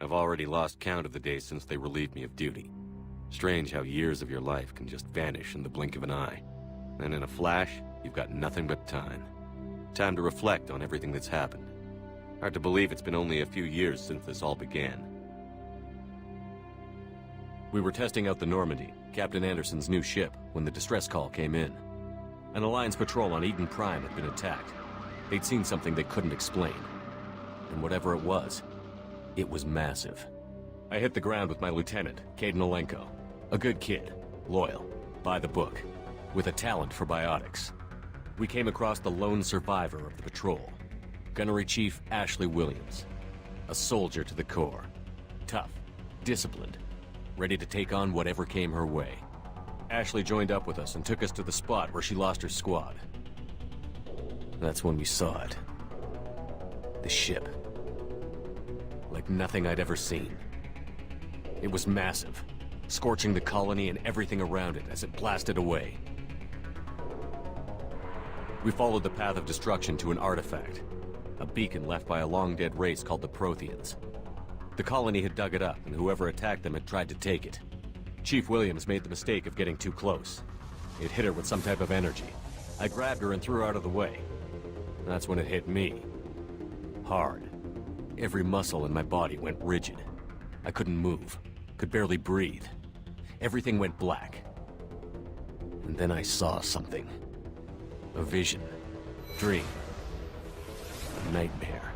I've already lost count of the days since they relieved me of duty. Strange how years of your life can just vanish in the blink of an eye. And in a flash, you've got nothing but time. Time to reflect on everything that's happened. Hard to believe it's been only a few years since this all began. We were testing out the Normandy, Captain Anderson's new ship, when the distress call came in. An Alliance patrol on Eden Prime had been attacked. They'd seen something they couldn't explain. And whatever it was massive. I hit the ground with my lieutenant, Caden Olenko. A good kid, loyal, by the book, with a talent for biotics. We came across the lone survivor of the patrol, Gunnery Chief Ashley Williams. A soldier to the core. Tough, disciplined, ready to take on whatever came her way. Ashley joined up with us and took us to the spot where she lost her squad. That's when we saw it. The ship. Like nothing I'd ever seen. It was massive, scorching the colony and everything around it as it blasted away. We followed the path of destruction to an artifact, a beacon left by a long-dead race called the Protheans. The colony had dug it up, and whoever attacked them had tried to take it. Chief Williams made the mistake of getting too close. It hit her with some type of energy. I grabbed her and threw her out of the way. That's when it hit me. Hard. Every muscle in my body went rigid. I couldn't move, could barely breathe. Everything went black. And then I saw something. A vision. Dream. A nightmare.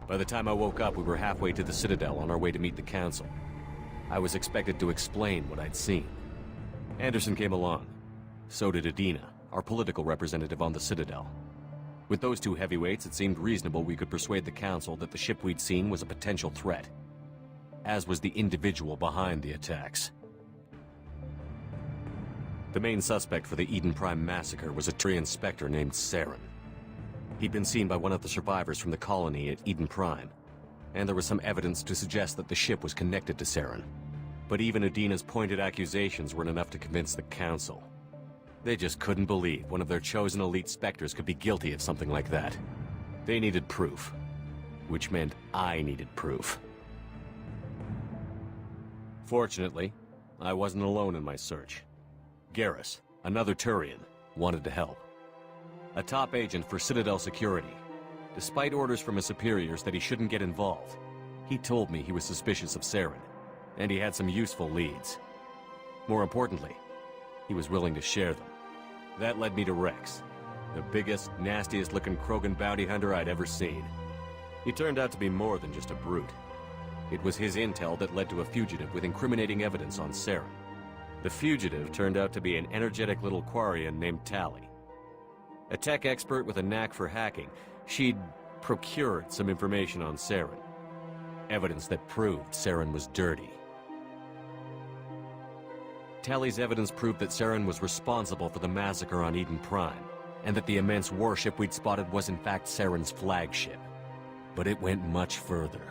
By the time I woke up, we were halfway to the Citadel on our way to meet the Council. I was expected to explain what I'd seen. Anderson came along. So did Adina, our political representative on the Citadel. With those two heavyweights, it seemed reasonable we could persuade the Council that the ship we'd seen was a potential threat, as was the individual behind the attacks. The main suspect for the Eden Prime massacre was a tree inspector named Saren. He'd been seen by one of the survivors from the colony at Eden Prime, and there was some evidence to suggest that the ship was connected to Saren. But even Adina's pointed accusations weren't enough to convince the Council. They just couldn't believe one of their chosen elite specters could be guilty of something like that. They needed proof, which meant I needed proof. Fortunately, I wasn't alone in my search. Garrus, another Turian, wanted to help. A top agent for Citadel Security. Despite orders from his superiors that he shouldn't get involved, he told me he was suspicious of Saren, and he had some useful leads. More importantly, he was willing to share them. That led me to Rex, the biggest, nastiest-looking Krogan bounty hunter I'd ever seen. He turned out to be more than just a brute. It was his intel that led to a fugitive with incriminating evidence on Saren. The fugitive turned out to be an energetic little Quarian named Tali. A tech expert with a knack for hacking, she'd procured some information on Saren. Evidence that proved Saren was dirty. Tali's evidence proved that Saren was responsible for the massacre on Eden Prime, and that the immense warship we'd spotted was in fact Saren's flagship. But it went much further.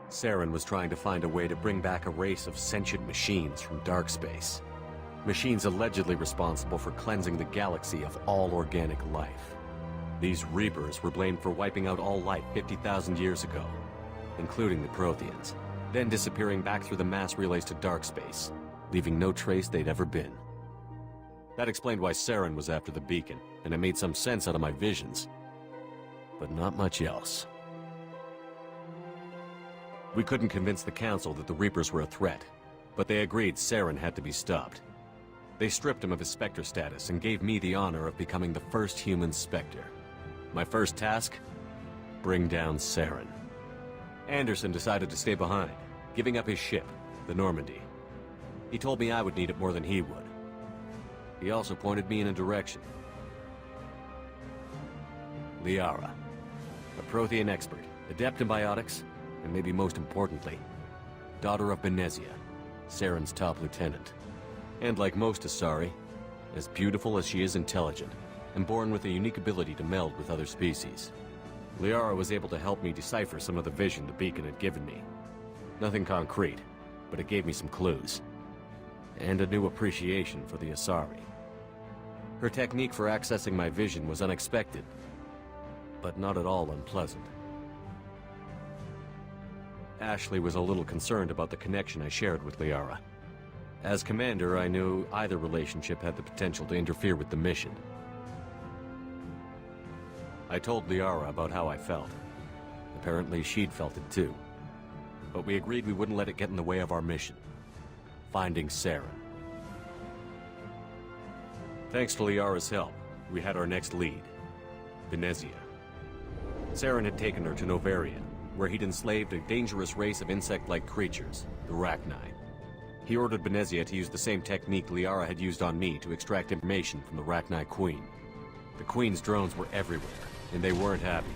Saren was trying to find a way to bring back a race of sentient machines from dark space. Machines allegedly responsible for cleansing the galaxy of all organic life. These Reapers were blamed for wiping out all life 50,000 years ago, including the Protheans, then disappearing back through the mass relays to dark space, leaving no trace they'd ever been. That explained why Saren was after the beacon, and it made some sense out of my visions. But not much else. We couldn't convince the Council that the Reapers were a threat, but they agreed Saren had to be stopped. They stripped him of his Spectre status and gave me the honor of becoming the first human Spectre. My first task? Bring down Saren. Anderson decided to stay behind, giving up his ship, the Normandy. He told me I would need it more than he would. He also pointed me in a direction. Liara, a Prothean expert, adept in biotics, and maybe most importantly, daughter of Benezia, Saren's top lieutenant. And like most Asari, as beautiful as she is intelligent, and born with a unique ability to meld with other species. Liara was able to help me decipher some of the vision the beacon had given me. Nothing concrete, but it gave me some clues. And a new appreciation for the Asari. Her technique for accessing my vision was unexpected, but not at all unpleasant. Ashley was a little concerned about the connection I shared with Liara. As commander, I knew either relationship had the potential to interfere with the mission. I told Liara about how I felt. Apparently, she'd felt it too. But we agreed we wouldn't let it get in the way of our mission. Finding Saren. Thanks to Liara's help, we had our next lead. Venezia. Saren had taken her to Novaria, where he'd enslaved a dangerous race of insect-like creatures, the Rachni. He ordered Venezia to use the same technique Liara had used on me to extract information from the Rachni Queen. The Queen's drones were everywhere, and they weren't happy.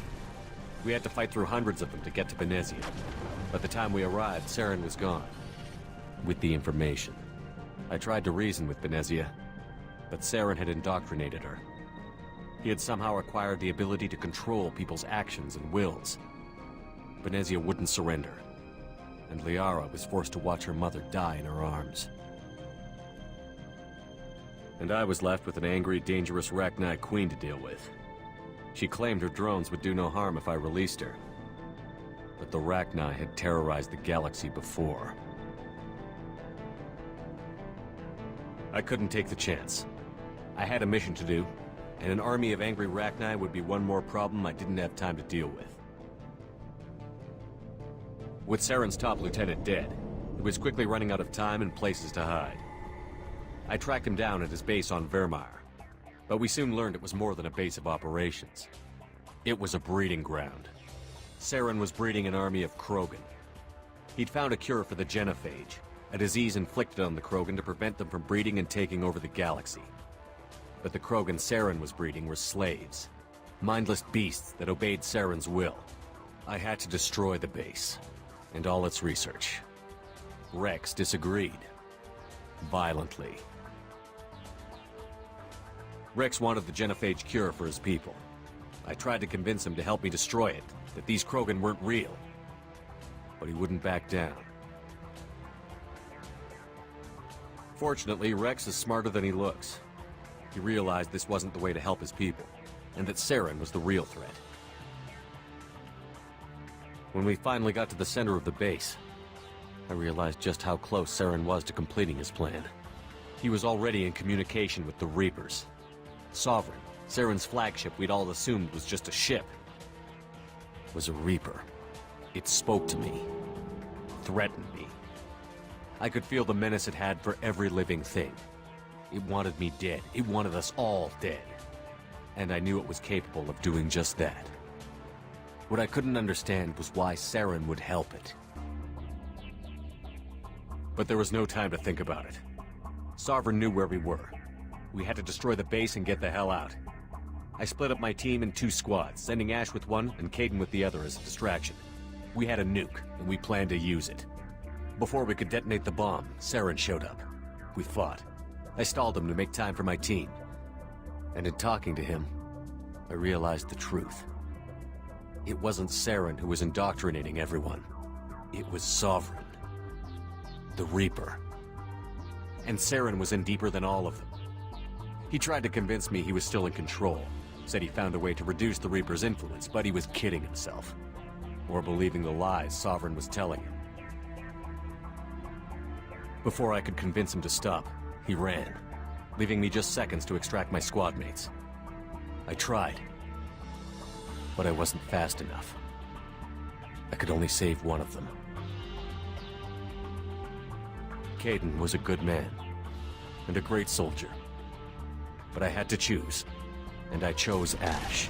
We had to fight through hundreds of them to get to Venezia. By the time we arrived, Saren was gone. With the information. I tried to reason with Venezia, but Saren had indoctrinated her. He had somehow acquired the ability to control people's actions and wills. Venezia wouldn't surrender, and Liara was forced to watch her mother die in her arms. And I was left with an angry, dangerous Rachni Queen to deal with. She claimed her drones would do no harm if I released her. But the Rachni had terrorized the galaxy before. I couldn't take the chance. I had a mission to do, and an army of angry Rachni would be one more problem I didn't have time to deal with. With Saren's top lieutenant dead, he was quickly running out of time and places to hide. I tracked him down at his base on Vermeer, but we soon learned it was more than a base of operations. It was a breeding ground. Saren was breeding an army of Krogan. He'd found a cure for the genophage, a disease inflicted on the Krogan to prevent them from breeding and taking over the galaxy. But the Krogan Saren was breeding were slaves, mindless beasts that obeyed Saren's will. I had to destroy the base, and all its research. Rex disagreed. Violently. Rex wanted the genophage cure for his people. I tried to convince him to help me destroy it, that these Krogan weren't real. But he wouldn't back down. Fortunately, Rex is smarter than he looks. He realized this wasn't the way to help his people, and that Saren was the real threat. When we finally got to the center of the base, I realized just how close Saren was to completing his plan. He was already in communication with the Reapers. Sovereign, Saren's flagship we'd all assumed was just a ship, was a Reaper. It spoke to me, threatened me. I could feel the menace it had for every living thing. It wanted me dead. It wanted us all dead. And I knew it was capable of doing just that. What I couldn't understand was why Saren would help it. But there was no time to think about it. Sovereign knew where we were. We had to destroy the base and get the hell out. I split up my team in 2 squads, sending Ash with one and Caden with the other as a distraction. We had a nuke, and we planned to use it. Before we could detonate the bomb, Saren showed up. We fought. I stalled him to make time for my team. And in talking to him, I realized the truth. It wasn't Saren who was indoctrinating everyone. It was Sovereign. The Reaper. And Saren was in deeper than all of them. He tried to convince me he was still in control. Said he found a way to reduce the Reaper's influence, but he was kidding himself. Or believing the lies Sovereign was telling him. Before I could convince him to stop, he ran, leaving me just seconds to extract my squad mates. I tried, but I wasn't fast enough. I could only save one of them. Caden was a good man, and a great soldier. But I had to choose, and I chose Ash.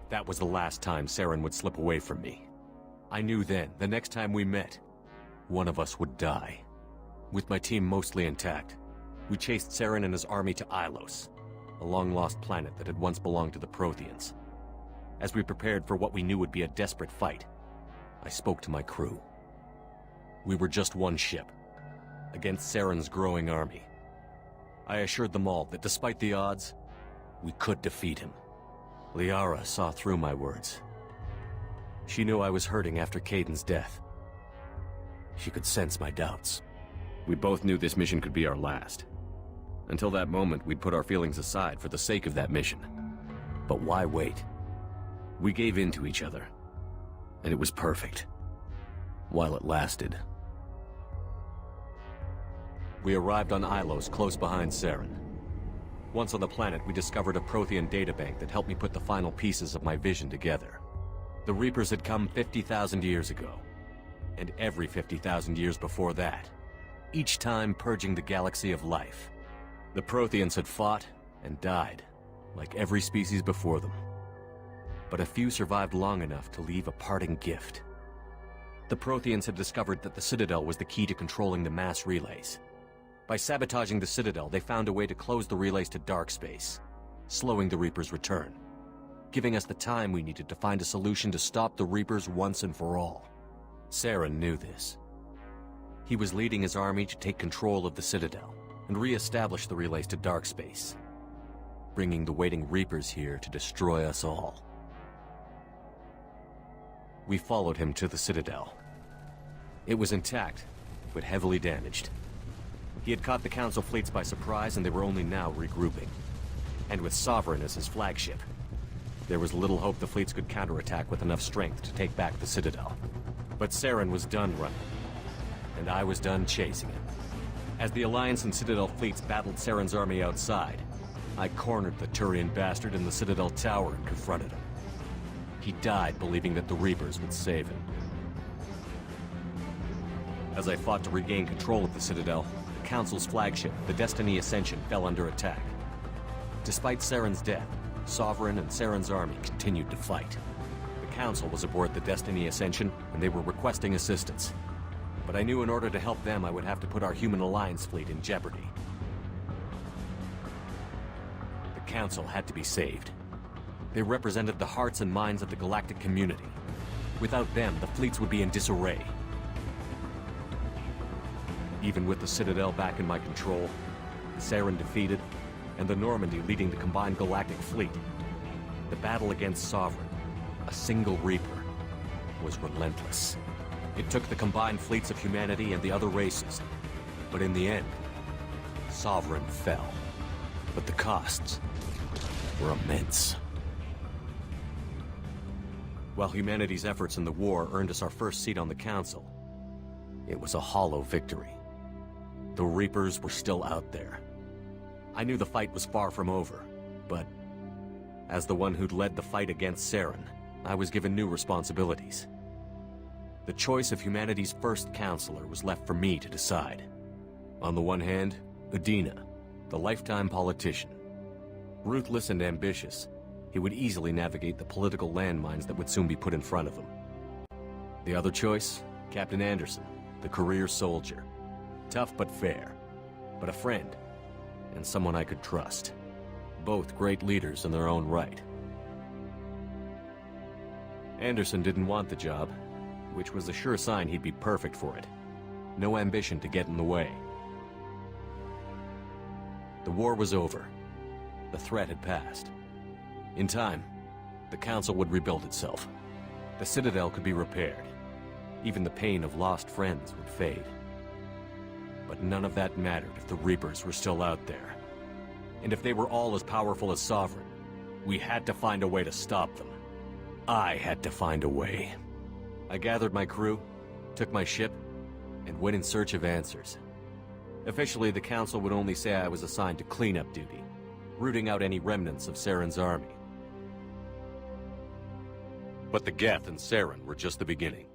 That was the last time Saren would slip away from me. I knew then, the next time we met, one of us would die. With my team mostly intact, we chased Saren and his army to Ilos, a long-lost planet that had once belonged to the Protheans. As we prepared for what we knew would be a desperate fight, I spoke to my crew. We were just one ship, against Saren's growing army. I assured them all that despite the odds, we could defeat him. Liara saw through my words. She knew I was hurting after Caden's death. She could sense my doubts. We both knew this mission could be our last. Until that moment, we'd put our feelings aside for the sake of that mission. But why wait? We gave in to each other. And it was perfect. While it lasted. We arrived on Ilos, close behind Saren. Once on the planet, we discovered a Prothean databank that helped me put the final pieces of my vision together. The Reapers had come 50,000 years ago. And every 50,000 years before that. Each time purging the galaxy of life. The Protheans had fought and died, like every species before them. But a few survived long enough to leave a parting gift. The Protheans had discovered that the Citadel was the key to controlling the mass relays. By sabotaging the Citadel, they found a way to close the relays to dark space, slowing the Reapers' return, giving us the time we needed to find a solution to stop the Reapers once and for all. Saren knew this. He was leading his army to take control of the Citadel and re-establish the relays to dark space, bringing the waiting Reapers here to destroy us all. We followed him to the Citadel. It was intact, but heavily damaged. He had caught the Council fleets by surprise, and they were only now regrouping. And with Sovereign as his flagship, there was little hope the fleets could counterattack with enough strength to take back the Citadel. But Saren was done running, and I was done chasing him. As the Alliance and Citadel fleets battled Saren's army outside, I cornered the Turian bastard in the Citadel tower and confronted him. He died believing that the Reapers would save him. As I fought to regain control of the Citadel, the Council's flagship, the Destiny Ascension, fell under attack. Despite Saren's death, Sovereign and Saren's army continued to fight. The Council was aboard the Destiny Ascension, and they were requesting assistance. But I knew in order to help them, I would have to put our human Alliance fleet in jeopardy. The Council had to be saved. They represented the hearts and minds of the galactic community. Without them, the fleets would be in disarray. Even with the Citadel back in my control, Saren defeated, and the Normandy leading the combined galactic fleet, the battle against Sovereign, a single Reaper, was relentless. It took the combined fleets of humanity and the other races, but in the end, Sovereign fell. But the costs were immense. While humanity's efforts in the war earned us our first seat on the Council, it was a hollow victory. The Reapers were still out there. I knew the fight was far from over, but as the one who'd led the fight against Saren, I was given new responsibilities. The choice of humanity's first counselor was left for me to decide. On the one hand, Udina, the lifetime politician. Ruthless and ambitious, he would easily navigate the political landmines that would soon be put in front of him. The other choice, Captain Anderson, the career soldier. Tough but fair, but a friend, and someone I could trust. Both great leaders in their own right. Anderson didn't want the job, which was a sure sign he'd be perfect for it. No ambition to get in the way. The war was over. The threat had passed. In time, the Council would rebuild itself. The Citadel could be repaired. Even the pain of lost friends would fade. But none of that mattered if the Reapers were still out there. And if they were all as powerful as Sovereign, we had to find a way to stop them. I had to find a way. I gathered my crew, took my ship, and went in search of answers. Officially, the Council would only say I was assigned to cleanup duty, rooting out any remnants of Saren's army. But the Geth and Saren were just the beginning.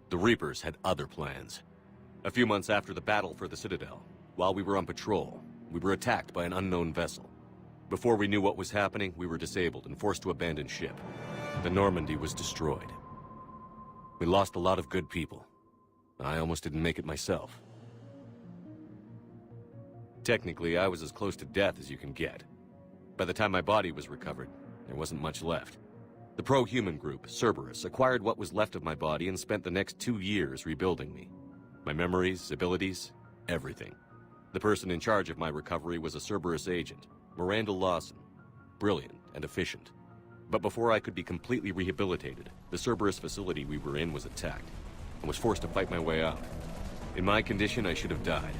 The Reapers had other plans. A few months after the battle for the Citadel, while we were on patrol, we were attacked by an unknown vessel. Before we knew what was happening, we were disabled and forced to abandon ship. The Normandy was destroyed. We lost a lot of good people. I almost didn't make it myself. Technically, I was as close to death as you can get. By the time my body was recovered, there wasn't much left. The pro-human group, Cerberus, acquired what was left of my body and spent the next 2 years rebuilding me. My memories, abilities, everything. The person in charge of my recovery was a Cerberus agent, Miranda Lawson. Brilliant and efficient. But before I could be completely rehabilitated, the Cerberus facility we were in was attacked, and was forced to fight my way out. In my condition, I should have died.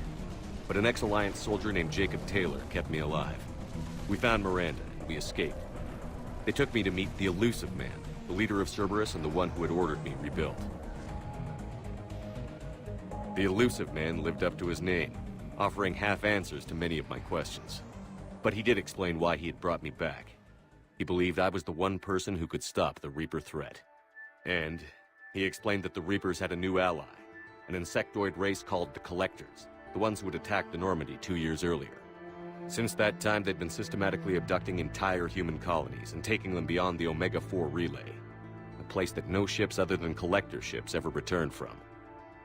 But an ex-Alliance soldier named Jacob Taylor kept me alive. We found Miranda, and we escaped. They took me to meet the Elusive Man, the leader of Cerberus and the one who had ordered me rebuilt. The elusive man lived up to his name, offering half answers to many of my questions. But he did explain why he had brought me back. He believed I was the one person who could stop the Reaper threat. And he explained that the Reapers had a new ally, an insectoid race called the Collectors, the ones who had attacked the Normandy 2 years earlier. Since that time, they'd been systematically abducting entire human colonies and taking them beyond the Omega-4 relay, a place that no ships other than Collector ships ever returned from.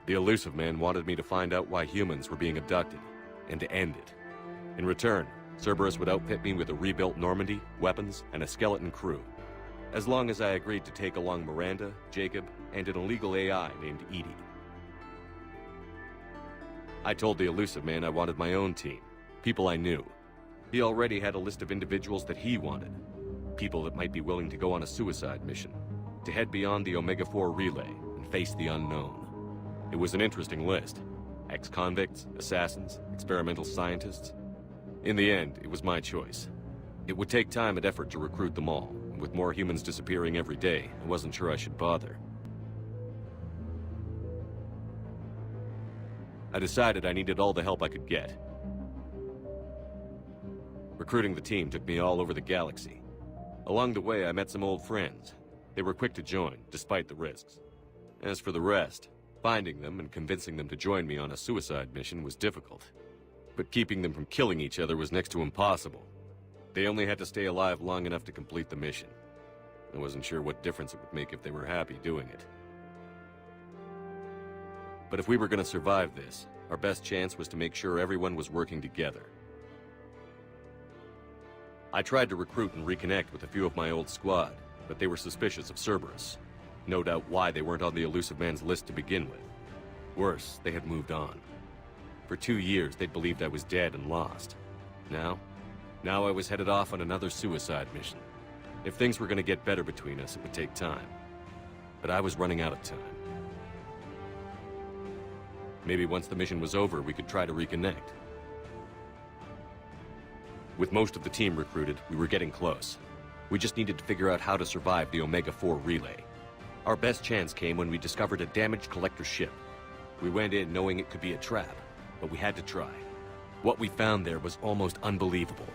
The elusive man wanted me to find out why humans were being abducted, and to end it. In return, Cerberus would outfit me with a rebuilt Normandy, weapons, and a skeleton crew, as long as I agreed to take along Miranda, Jacob, and an illegal AI named Edie. I told the elusive man I wanted my own team, people I knew. He already had a list of individuals that he wanted, people that might be willing to go on a suicide mission, to head beyond the Omega-4 relay and face the unknown. It was an interesting list. Ex-convicts, assassins, experimental scientists. In the end, it was my choice. It would take time and effort to recruit them all, and with more humans disappearing every day, I wasn't sure I should bother. I decided I needed all the help I could get. Recruiting the team took me all over the galaxy. Along the way, I met some old friends. They were quick to join, despite the risks. As for the rest, finding them and convincing them to join me on a suicide mission was difficult. But keeping them from killing each other was next to impossible. They only had to stay alive long enough to complete the mission. I wasn't sure what difference it would make if they were happy doing it. But if we were going to survive this, our best chance was to make sure everyone was working together. I tried to recruit and reconnect with a few of my old squad, but they were suspicious of Cerberus. No doubt why they weren't on the elusive man's list to begin with. Worse, they had moved on. For 2 years, they'd believed I was dead and lost. Now I was headed off on another suicide mission. If things were going to get better between us, it would take time. But I was running out of time. Maybe once the mission was over, we could try to reconnect. With most of the team recruited, we were getting close. We just needed to figure out how to survive the Omega-4 relay. Our best chance came when we discovered a damaged collector ship. We went in knowing it could be a trap, but we had to try. What we found there was almost unbelievable.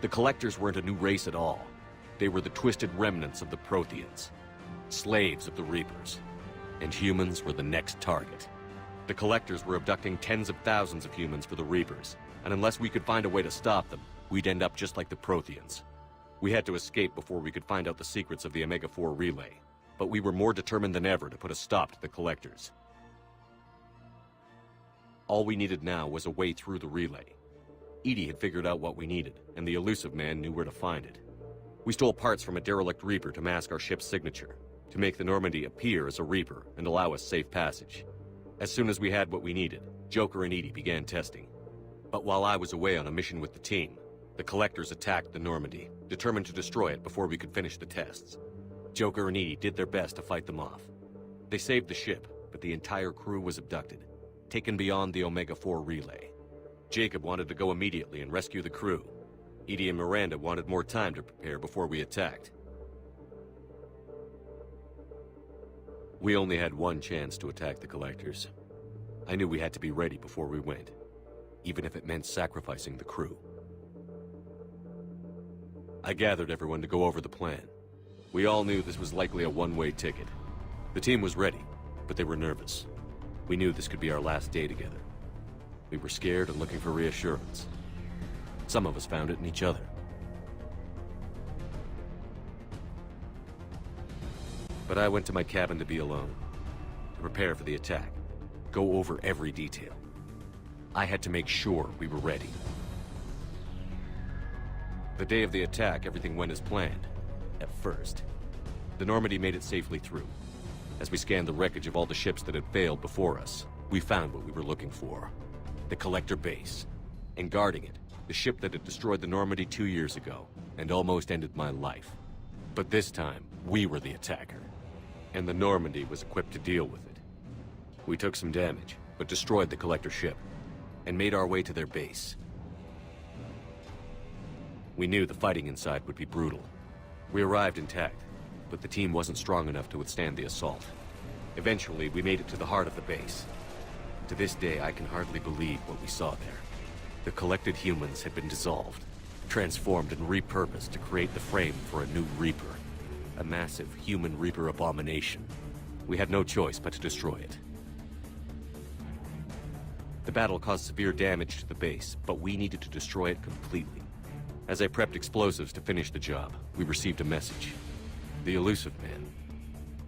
The Collectors weren't a new race at all. They were the twisted remnants of the Protheans, slaves of the Reapers, and humans were the next target. The Collectors were abducting tens of thousands of humans for the Reapers, and unless we could find a way to stop them, we'd end up just like the Protheans. We had to escape before we could find out the secrets of the Omega-4 relay, but we were more determined than ever to put a stop to the Collectors. All we needed now was a way through the relay. Edie had figured out what we needed, and the elusive man knew where to find it. We stole parts from a derelict Reaper to mask our ship's signature, to make the Normandy appear as a Reaper and allow us safe passage. As soon as we had what we needed, Joker and Edie began testing. But while I was away on a mission with the team, the Collectors attacked the Normandy, determined to destroy it before we could finish the tests. Joker and Edie did their best to fight them off. They saved the ship, but the entire crew was abducted, taken beyond the Omega-4 relay. Jacob wanted to go immediately and rescue the crew. Edie and Miranda wanted more time to prepare before we attacked. We only had one chance to attack the Collectors. I knew we had to be ready before we went, even if it meant sacrificing the crew. I gathered everyone to go over the plan. We all knew this was likely a one-way ticket. The team was ready, but they were nervous. We knew this could be our last day together. We were scared and looking for reassurance. Some of us found it in each other. But I went to my cabin to be alone, to prepare for the attack, go over every detail. I had to make sure we were ready. The day of the attack, everything went as planned, at first. The Normandy made it safely through. As we scanned the wreckage of all the ships that had failed before us, we found what we were looking for. The Collector base. And guarding it, the ship that had destroyed the Normandy 2 years ago, and almost ended my life. But this time, we were the attacker. And the Normandy was equipped to deal with it. We took some damage, but destroyed the Collector ship, and made our way to their base. We knew the fighting inside would be brutal. We arrived intact, but the team wasn't strong enough to withstand the assault. Eventually, we made it to the heart of the base. To this day, I can hardly believe what we saw there. The collected humans had been dissolved, transformed and repurposed to create the frame for a new Reaper. A massive human Reaper abomination. We had no choice but to destroy it. The battle caused severe damage to the base, but we needed to destroy it completely. As I prepped explosives to finish the job, we received a message. The elusive man.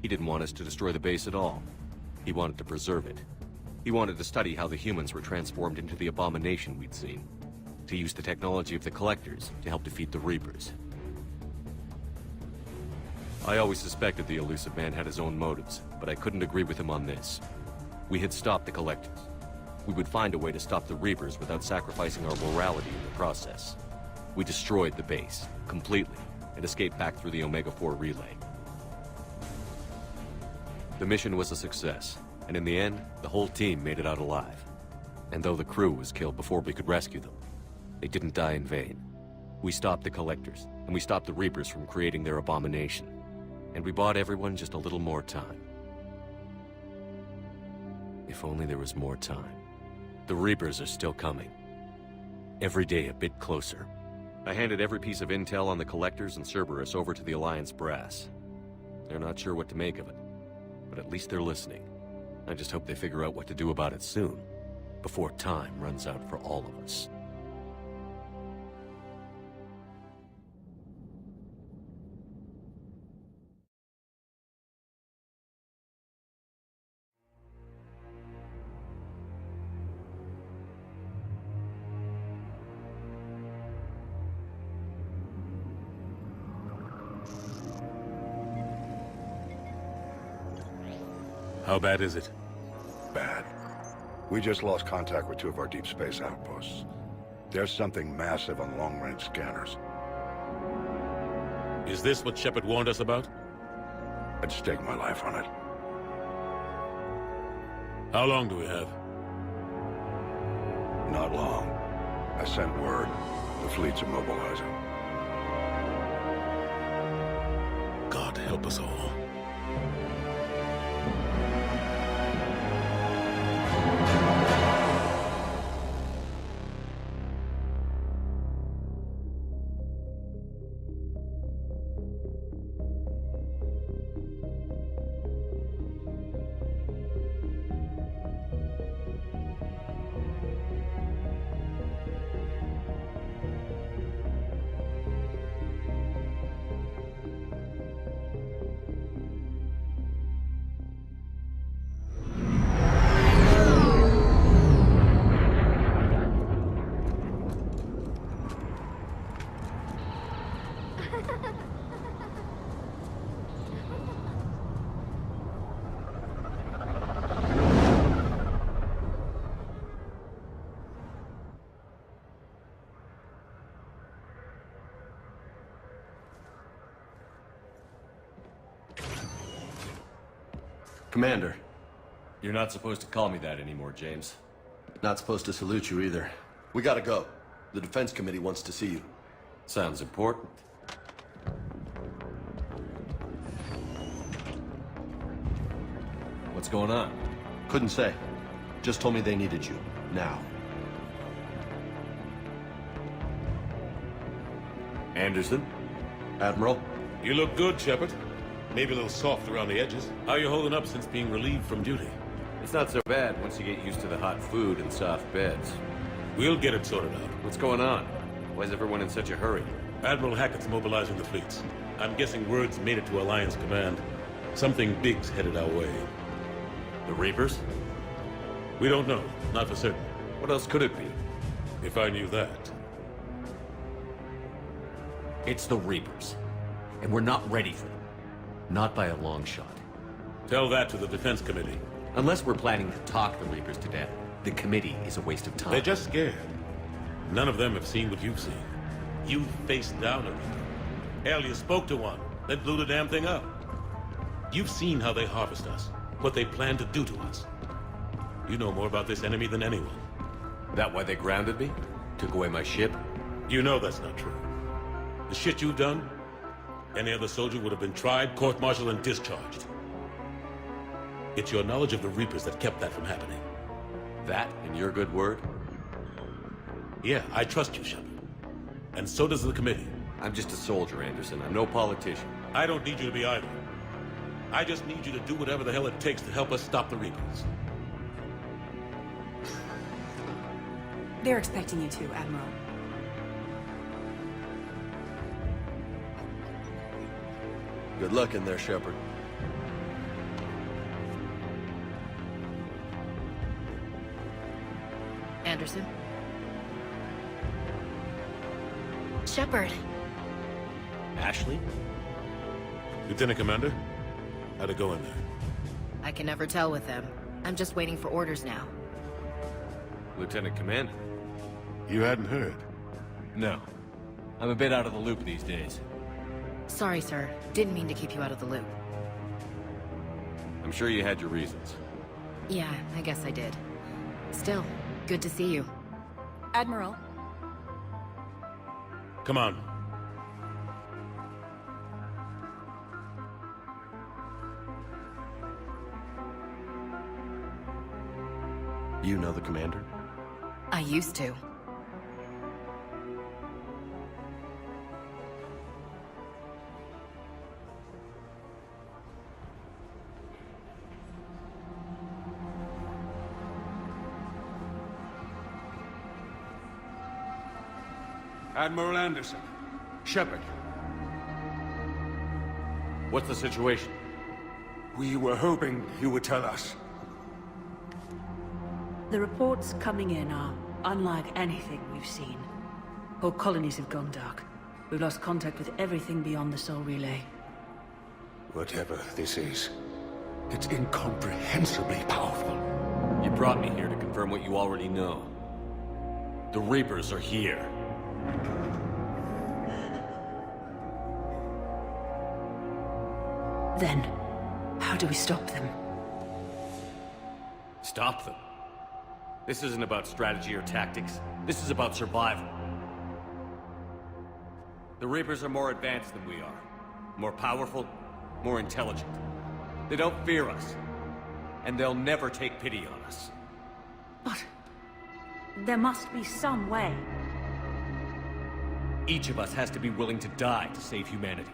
He didn't want us to destroy the base at all. He wanted to preserve it. He wanted to study how the humans were transformed into the abomination we'd seen. To use the technology of the Collectors to help defeat the Reapers. I always suspected the elusive man had his own motives, but I couldn't agree with him on this. We had stopped the Collectors. We would find a way to stop the Reapers without sacrificing our morality in the process. We destroyed the base, completely, and escaped back through the Omega-4 relay. The mission was a success, and in the end, the whole team made it out alive. And though the crew was killed before we could rescue them, they didn't die in vain. We stopped the Collectors, and we stopped the Reapers from creating their abomination. And we bought everyone just a little more time. If only there was more time. The Reapers are still coming. Every day a bit closer. I handed every piece of intel on the Collectors and Cerberus over to the Alliance brass. They're not sure what to make of it, but at least they're listening. I just hope they figure out what to do about it soon, before time runs out for all of us. How bad is it? Bad. We just lost contact with two of our deep space outposts. There's something massive on long-range scanners. Is this what Shepard warned us about? I'd stake my life on it. How long do we have? Not long. I sent word. The fleet's immobilizing. God help us all. Commander. You're not supposed to call me that anymore, James. Not supposed to salute you either. We gotta go. The Defense Committee wants to see you. Sounds important. What's going on? Couldn't say. Just told me they needed you. Now. Anderson? Admiral? You look good, Shepard. Maybe a little soft around the edges. How you holding up since being relieved from duty? It's not so bad once you get used to the hot food and soft beds. We'll get it sorted out. What's going on? Why is everyone in such a hurry? Admiral Hackett's mobilizing the fleets. I'm guessing word's made it to Alliance Command. Something big's headed our way. The Reapers? We don't know. Not for certain. What else could it be? If I knew that. It's the Reapers. And we're not ready for them. Not by a long shot. Tell that to the Defense Committee. Unless we're planning to talk the Reapers to death, the committee is a waste of time. They're just scared. None of them have seen what you've seen. You faced down a Reaper. Hell, you spoke to one, then blew the damn thing up. You've seen how they harvest us, what they plan to do to us. You know more about this enemy than anyone. That why they grounded me? Took away my ship? You know that's not true. The shit you've done, Any other soldier would have been tried, court-martialed, and discharged. It's your knowledge of the Reapers that kept that from happening. That and your good word? Yeah, I trust you, Shepard. And so does the committee. I'm just a soldier, Anderson. I'm no politician. I don't need you to be either. I just need you to do whatever the hell it takes to help us stop the Reapers. They're expecting you to, Admiral. Good luck in there, Shepard. Anderson? Shepard. Ashley? Lieutenant Commander, how'd it go in there? I can never tell with them. I'm just waiting for orders now. Lieutenant Commander? You hadn't heard? No. I'm a bit out of the loop these days. Sorry, sir. Didn't mean to keep you out of the loop. I'm sure you had your reasons. Yeah, I guess I did. Still, good to see you. Admiral, Come on. You know the commander? I used to. Admiral Anderson. Shepard. What's the situation? We were hoping you would tell us. The reports coming in are unlike anything we've seen. Whole colonies have gone dark. We've lost contact with everything beyond the Sol Relay. Whatever this is, it's incomprehensibly powerful. You brought me here to confirm what you already know. The Reapers are here. Then, how do we stop them? Stop them. This isn't about strategy or tactics. This is about survival. The Reapers are more advanced than we are. More powerful, more intelligent. They don't fear us. And they'll never take pity on us. But there must be some way. Each of us has to be willing to die to save humanity.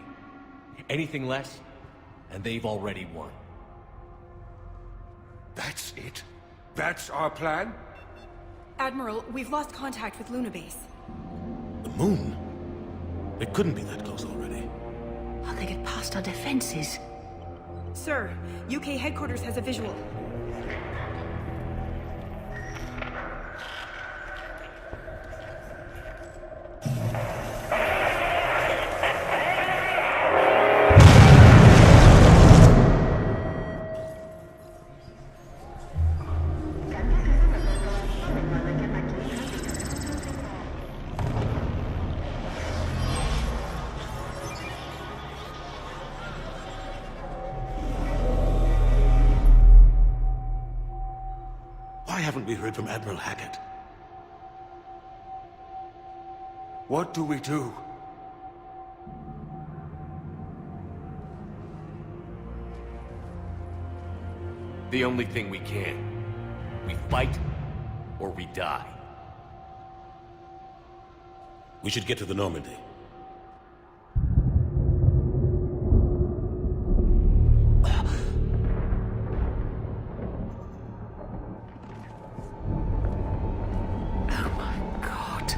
Anything less, and they've already won. That's it? That's our plan? Admiral, we've lost contact with Luna Base. The moon? It couldn't be that close already. How'd they get past our defenses? Sir, UK headquarters has a visual. Why haven't we heard from Admiral Hackett? What do we do? The only thing we can. We fight, or we die. We should get to the Normandy. Oh my God.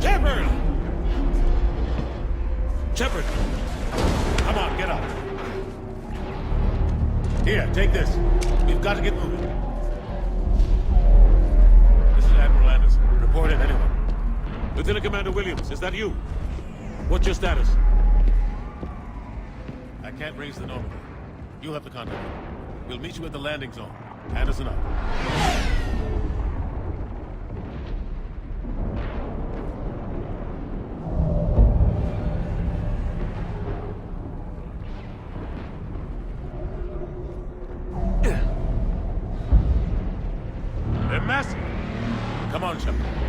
Shepard! Shepard! Come on, get up. Here, take this. We've got to get moving. This is Admiral Anderson. Report in, anyone. Lieutenant Commander Williams, is that you? What's your status? I can't raise the Normandy. You'll have the contact. We'll meet you at the landing zone. Anderson up. They're massive. Come on, Shepard.